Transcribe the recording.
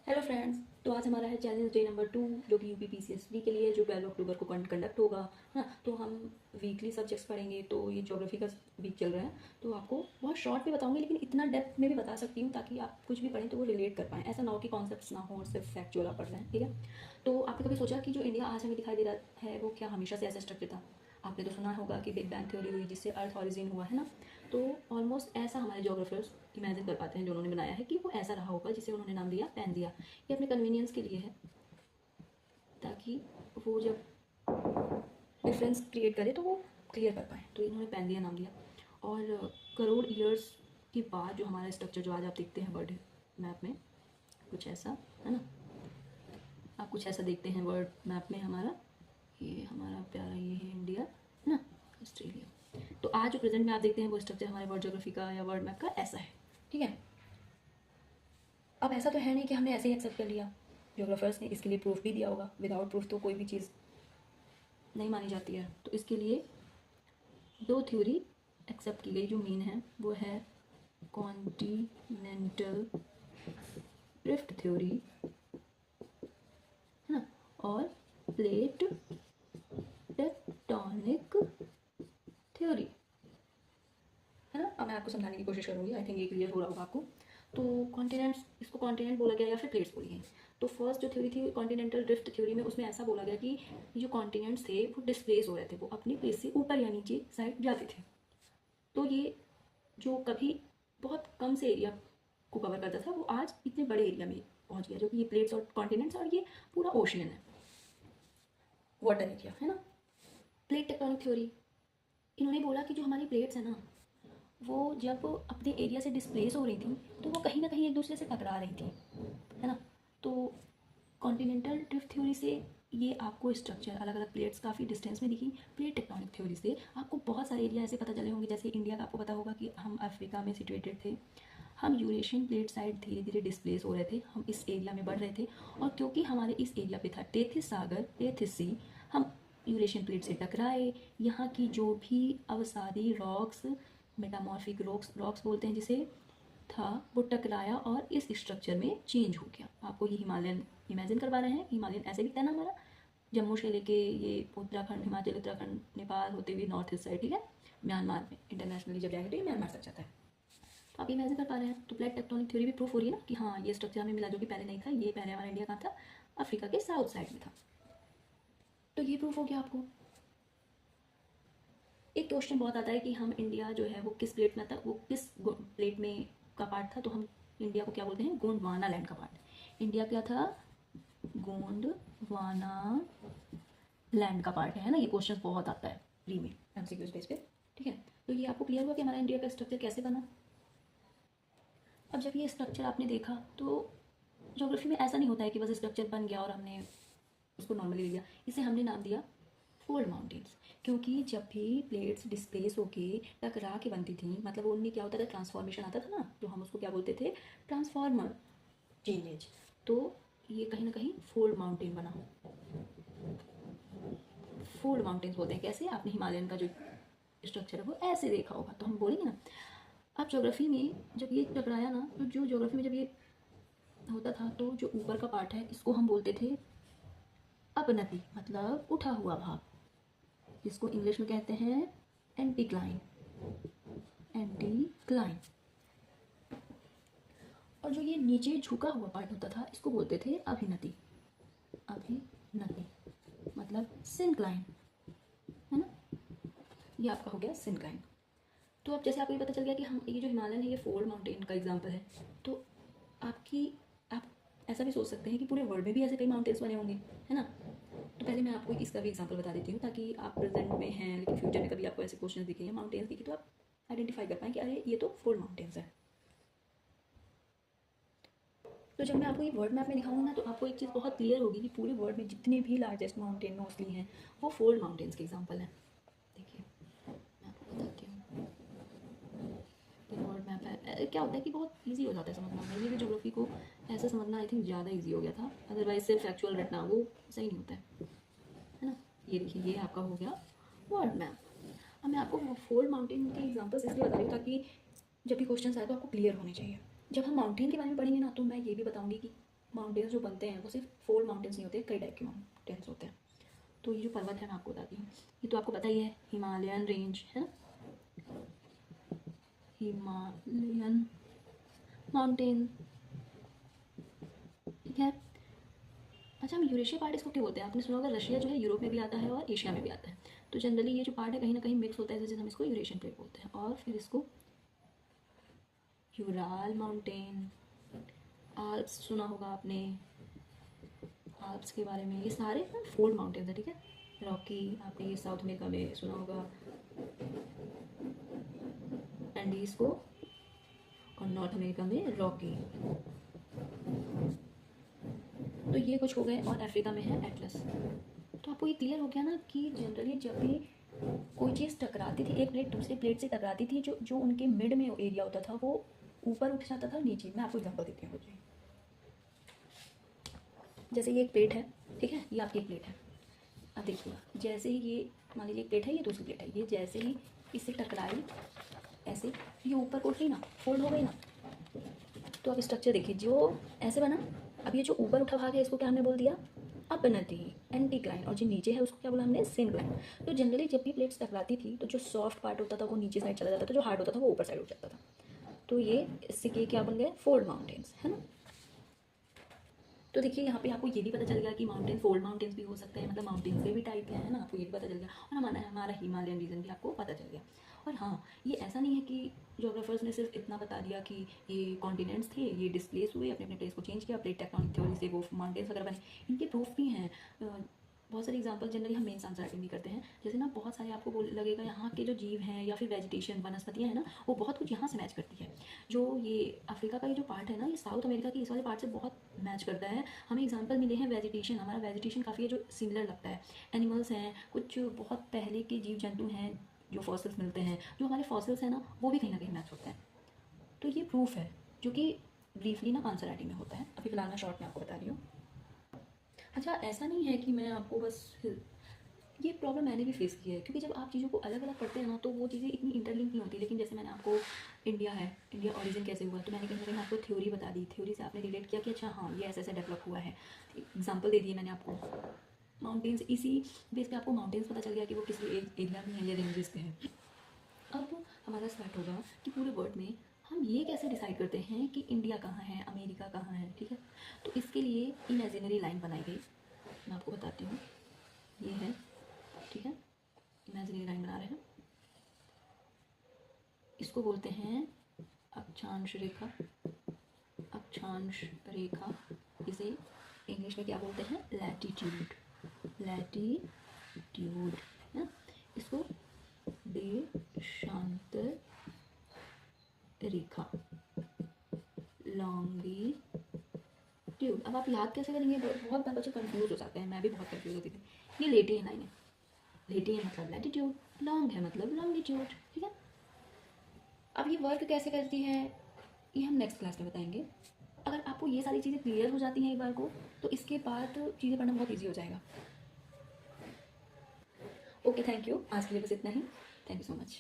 Hello friends. तो आज हमारा है चैलेंज डे नंबर 2 जो कि यूपीपीसीएसबी के लिए जो 12 अक्टूबर को कंडक्ट होगा ना। तो हम वीकली सब्जेक्ट्स पढ़ेंगे। तो ये ज्योग्राफी का वीक चल रहा है, तो आपको बहुत शॉर्ट में बताऊंगी, लेकिन इतना डेप्थ में भी बता सकती हूँ ताकि आप कुछ भी पढ़ें तो वो रिलेट कर पाएँ। ऐसा ना हो कि कॉन्सेप्ट्स ना हो और सिर्फ फैक्चुअल आप पढ़ रहे हैं, ठीक है। तो आपने कभी सोचा कि जो इंडिया आज हमें दिखाई दे रहा है वो क्या हमेशा से ऐसा स्ट्रक्चर था? आपने तो सुना होगा कि बिग बैंग थ्योरी हुई जिससे अर्थ ऑरिजिन हुआ, है ना। तो ऑलमोस्ट ऐसा हमारे जोग्राफर्स इमेजिन कर पाते हैं जो उन्होंने बनाया है कि वो ऐसा रहा होगा, जिसे उन्होंने नाम दिया पैंजिया। ये अपने कन्वीनियंस के लिए है, ताकि वो जब डिफरेंस क्रिएट करे तो वो क्लियर कर पाए, तो इन्होंने पैंजिया नाम दिया। और करोड़ ईयर्स के बाद जो हमारा स्ट्रक्चर जो आज आप देखते हैं वर्ल्ड मैप में, कुछ ऐसा है ना। आप कुछ ऐसा देखते हैं वर्ल्ड मैप में हमारा, ये हमारा प्यारा ये है इंडिया, है ना, ऑस्ट्रेलिया। तो आज जो प्रेजेंट में आप देखते हैं वो स्ट्रक्चर हमारे वर्ल्ड ज्योग्राफी का या वर्ल्ड मैप का ऐसा है, ठीक है। अब ऐसा तो है नहीं कि हमने ऐसे ही एक्सेप्ट कर लिया, ज्योग्राफर्स ने इसके लिए प्रूफ भी दिया होगा। विदाउट प्रूफ तो कोई भी चीज़ नहीं मानी जाती है। तो इसके लिए दो थ्योरी एक्सेप्ट की गई जो मेन है, वो है कॉन्टिनेंटल ड्रिफ्ट थ्योरी, है ना, और प्लेट टेक्टोनिक थ्योरी, है ना। अब मैं आपको समझाने की कोशिश करूँगी, आई थिंक ये क्लियर हो रहा होगा आपको। तो कॉन्टिनेंट्स, इसको कॉन्टिनेंट बोला गया या फिर प्लेट्स बोली गई। तो फर्स्ट जो थ्योरी थी कॉन्टिनेंटल ड्रिफ्ट थ्योरी में, उसमें ऐसा बोला गया कि ये जो कॉन्टिनेंट्स थे वो डिस्प्लेस हो रहे थे, वो अपनी प्लेस से ऊपर या नीचे साइड जाते थे। तो ये जो कभी बहुत कम से एरिया को कवर करता था वो आज इतने बड़े एरिया में पहुंच गया, जो कि ये प्लेट्स और कॉन्टिनेंट्स और ये पूरा ओशियन है, वाटर एरिया, है ना। प्लेट टेक्टोनिक थ्योरी, इन्होंने बोला कि जो हमारी प्लेट्स है ना, वो जब अपने एरिया से डिस्प्लेस हो रही थी तो वो कहीं ना कहीं एक दूसरे से टकरा रही थी, है ना। तो कॉन्टिनेंटल ड्रिफ्ट थ्योरी से ये आपको स्ट्रक्चर अलग अलग प्लेट्स काफ़ी डिस्टेंस में दिखी। प्लेट टेक्टोनिक थ्योरी से आपको बहुत सारे एरिया ऐसे पता चले होंगे, जैसे इंडिया का आपको पता होगा कि हम अफ्रीका में सिचुएटेड थे, हम यूरेशियन प्लेट साइड धीरे धीरे डिस्प्लेस हो रहे थे, हम इस एरिया में बढ़ रहे थे। और क्योंकि हमारे इस एरिया पे था टेथिस सागर, टेथिस सी, हम यूरेशियन प्लेट से टकराए। यहाँ की जो भी अवसादी रॉक्स, मेटामॉर्फिक रॉक्स रॉक्स बोलते हैं जिसे, था, वो टकराया और इस स्ट्रक्चर में चेंज हो गया। आपको ये हिमालयन इमेजिन करवा रहे हैं, हिमालयन ऐसे दिखता है ना हमारा, जम्मू से लेके ये उत्तराखंड, हिमाचल, उत्तराखंड, नेपाल होते हुए नॉर्थ ईस्ट साइड, ठीक है, म्यांमार में इंटरनेशनली जब जाएंगे तो ये म्यांमार तक जाता है। तो आप इमेजिन कर पा रहे हैं। तो प्लेट टेक्टोनिक थ्योरी भी प्रूफ हो रही है ना कि हाँ ये स्ट्रक्चर हमें मिला, जो कि पहले नहीं था। ये पहले हमारा इंडिया कहाँ था? अफ्रीका के साउथ साइड में था। तो ये प्रूफ हो गया आपको। एक क्वेश्चन बहुत आता है कि हम इंडिया जो है वो किस प्लेट में था, वो किस प्लेट में का पार्ट था। तो हम इंडिया को क्या बोलते हैं? गोंडवाना लैंड का पार्ट। इंडिया क्या था? गोंडवाना लैंड का पार्ट है ना। ये क्वेश्चन बहुत आता है प्री में एमसीक्यू बेस पे, ठीक है। तो ये आपको क्लियर हुआ कि हमारा इंडिया का स्ट्रक्चर कैसे बना। अब जब ये स्ट्रक्चर आपने देखा तो ज्योग्राफी में ऐसा नहीं होता है कि बस स्ट्रक्चर बन गया और हमने उसको नॉर्मली ले लिया। इसे हमने नाम दिया फोल्ड माउंटेन्स, क्योंकि जब भी प्लेट्स डिस्प्लेस होके टकरा के बनती थी, मतलब उनमें क्या होता था, ट्रांसफॉर्मेशन आता था ना, तो हम उसको क्या बोलते थे? Transformer changes. तो ये कहीं ना कहीं फोल्ड माउंटेन बना। फोल्ड माउंटेन्स बोलते हैं। कैसे? आपने हिमालयन का जो स्ट्रक्चर है वो ऐसे देखा होगा, तो हम बोलेंगे ना। अब ज्योग्राफी में जब ये टकराया ना, तो जो ज्योग्राफी में जब ये होता था, तो जो ऊपर का पार्ट है इसको हम बोलते थे अपनति, मतलब उठा हुआ भाग, जिसको इंग्लिश में कहते हैं एंटीक्लाइन, एंटीक्लाइन। और जो ये नीचे झुका हुआ पार्ट होता था इसको बोलते थे अभिनति, अभिनति मतलब सिनक्लाइन, है ना। ये आपका हो गया सिनक्लाइन। तो अब जैसे आपको ये पता चल गया कि हम ये जो हिमालयन है ये फोल्ड माउंटेन का एग्जाम्पल है, तो आप ऐसा भी सोच सकते हैं कि पूरे वर्ल्ड में भी ऐसे कई माउंटेन्स बने होंगे, है ना। तो पहले मैं आपको इसका भी एग्जांपल बता देती हूँ, ताकि आप प्रेजेंट में हैं लेकिन फ्यूचर में कभी आपको ऐसे क्वेश्चन दिखेंगे, माउंटेन्स दिखे, तो आप आइडेंटिफाई कर पाएँ कि अरे ये तो फोल्ड माउंटेन्स है। तो जब मैं आपको ये वर्ल्ड मैप में दिखाऊंगा ना, तो आपको एक चीज़ बहुत क्लियर होगी कि पूरे वर्ल्ड में जितने भी लार्जेस्ट माउंटेन मोस्टली हैं वो फोल्ड माउंटेन्स के एग्जाम्पल हैं। देखिए मैं आपको बताती हूँ, ये वर्ल्ड मैप है। क्या होता है कि बहुत ईजी हो जाता है समझना। मेरे लिए ज्योग्राफी को ऐसा समझना आई थिंक ज़्यादा ईजी हो गया था, अदरवाइज सिर्फ एक्चुअल रटना वो सही नहीं होता है ना। ये देखिए ये आपका हो गया वर्ल्ड मैप। अब मैं आपको फोल्ड माउंटेन के एग्जाम्पल्स इसलिए बता रही हूँ ताकि जब भी क्वेश्चन आए तो आपको क्लियर होने चाहिए। जब हम माउंटेन के बारे में पढ़ेंगे ना, तो मैं ये भी बताऊंगी कि माउंटेन्स जो बनते हैं वो सिर्फ 4 माउंटेन्स नहीं होते, कई टाइप के माउंटेन्स होते हैं। तो ये जो पर्वत है मैं आपको बताती हूँ, ये तो आपको पता ही है, हिमालयन रेंज है ना, हिमालयन माउंटेन, ठीक है। अच्छा, हम यूरेशिया पार्ट इसको क्यों बोलते हैं? आपने सुना होगा रशिया जो है यूरोप में भी आता है और एशिया में भी आता है, तो जनरली ये जो पार्ट है कहीं ना कहीं मिक्स होता है, जैसे हम इसको यूरेशियन प्लेट बोलते हैं। और फिर इसको यूराल माउंटेन, आल्प्स सुना होगा आपने, आल्प्स के बारे में, ये सारे ना फोल्ड माउंटेन्स है, ठीक है। रॉकी आपने ये साउथ अमेरिका में सुना होगा, एंडीज को, और नॉर्थ अमेरिका में रॉकी। तो ये कुछ हो गए, और अफ्रीका में है एटलस। तो आपको ये क्लियर हो गया ना कि जनरली जब भी कोई चीज़ टकराती थी, एक प्लेट दूसरी प्लेट से टकराती थी, जो जो उनके मिड में एरिया होता था वो ऊपर उठ जाता था, नीचे। मैं आपको एग्जांपल देती हूँ, जैसे ये एक प्लेट है, ठीक है, ये आपकी एक प्लेट है। अब देखिएगा, जैसे ही ये मान लीजिए एक प्लेट है, ये दूसरी प्लेट है, ये जैसे ही इससे टकराई ऐसे, ये ऊपर को उठी ना, फोल्ड हो गई ना। तो आप स्ट्रक्चर देखिए, जो ऐसे बना, अब ये जो ऊपर उठा भाग है इसको क्या हमने बोल दिया? अपनति, एंटीक्लाइन, और जो नीचे है उसको क्या बोला हमने? सिंक्लाइन। तो जनरली जब भी प्लेट्स टकराती थी तो जो सॉफ्ट पार्ट होता था वो नीचे साइड चला जाता था, जो हार्ड होता था वो ऊपर साइड उठ जाता था। तो ये इससे क्या बन गए? फोल्ड माउंटेन्स, है ना। तो देखिए यहाँ पे आपको ये भी पता चल गया कि माउंटेन फोल्ड माउंटेन्स भी हो सकते हैं, मतलब माउंटेन्स के भी टाइप हैं, है ना, आपको ये भी पता चल गया। और हमारा हिमालयन रीजन भी आपको पता चल गया। और हाँ, ये ऐसा नहीं है कि जोग्राफर्स ने सिर्फ इतना बता दिया कि ये कॉन्टिनेंट्स थे, ये डिस्प्लेस हुए, अपने अपने प्लेस को चेंज किया, प्लेट टेक्टोनिक थ्योरी से वो माउंटेन्स वगैरह बने। इनके प्रूफ भी हैं। बहुत सारे एग्जांपल जनरली हम मेन आंसर राइटिंग भी करते हैं। जैसे ना बहुत सारे आपको लगेगा यहाँ के जो जीव हैं या फिर वेजिटेशन वनस्पतियाँ हैं ना, वो बहुत कुछ यहाँ से मैच करती है। जो ये अफ्रीका का ये जो पार्ट है ना, ये साउथ अमेरिका के इस वाले पार्ट से बहुत मैच करता है। हमें एग्जांपल मिले हैं वेजिटेशन, हमारा वेजिटेशन काफ़ी है जो सिमिलर लगता है। एनिमल्स हैं, कुछ बहुत पहले के जीव जंतु हैं जो फॉसिल्स मिलते हैं, जो हमारे फॉसिल्स हैं ना वो भी कहीं ना कहीं मैच होते हैं। तो ये प्रूफ है जो कि ब्रीफली ना आंसर राइटिंग में होता है। अभी फिलहाल मैं शॉर्ट में आपको बता रही हूँ। अच्छा, ऐसा नहीं है कि मैं आपको बस, ये प्रॉब्लम मैंने भी फेस की है, क्योंकि जब आप चीज़ों को अलग अलग पढ़ते हैं ना तो वो चीज़ें इतनी इंटरलिंक नहीं होती। लेकिन जैसे मैंने आपको इंडिया है, इंडिया ओरिजिन कैसे हुआ, तो मैंने कहीं ना कहीं आपको थ्योरी बता दी, थ्योरी से आपने रिलेट किया कि अच्छा हाँ ये ऐसे ऐसे डेवलप हुआ है, एग्जाम्पल दे दिए मैंने आपको। माउंटेन्स, इसी बेस पे आपको माउंटेन्स पता चल गया कि वो किसी एरिया में है या रेंजेस पे है। अब हमारा स्टार्ट होगा कि पूरे वर्ल्ड में हम ये कैसे डिसाइड करते हैं कि इंडिया कहाँ है, अमेरिका कहाँ है, ठीक है। तो इसके लिए इमेजिनरी लाइन बनाई गई, मैं आपको बताती हूँ। ये है, ठीक है, इमेजिनरी लाइन बना रहे हैं, इसको बोलते हैं अक्षांश रेखा। अक्षांश रेखा, इसे इंग्लिश में क्या बोलते हैं? लैटिट्यूड। लैटिट्यूड है, इसको देशांतर रेखा, लॉन्गिट्यूड। अब आप याद कैसे करेंगे? बहुत बार बच्चे कंफ्यूज हो जाते हैं, मैं भी बहुत कंफ्यूज होती थी। ये लेटियन लाइन है, लेटियन मतलब लैटिट्यूड, लॉन्ग है मतलब लॉन्गिट्यूड, ठीक है। अब ये वर्क कैसे करती है ये हम नेक्स्ट क्लास में बताएंगे। अगर आपको ये सारी चीज़ें क्लियर हो जाती हैं एक बार को, तो इसके बाद चीज़ें पढ़ना बहुत ईजी हो जाएगा। ओके, थैंक यू, आज के लिए बस इतना ही। Thank you so much.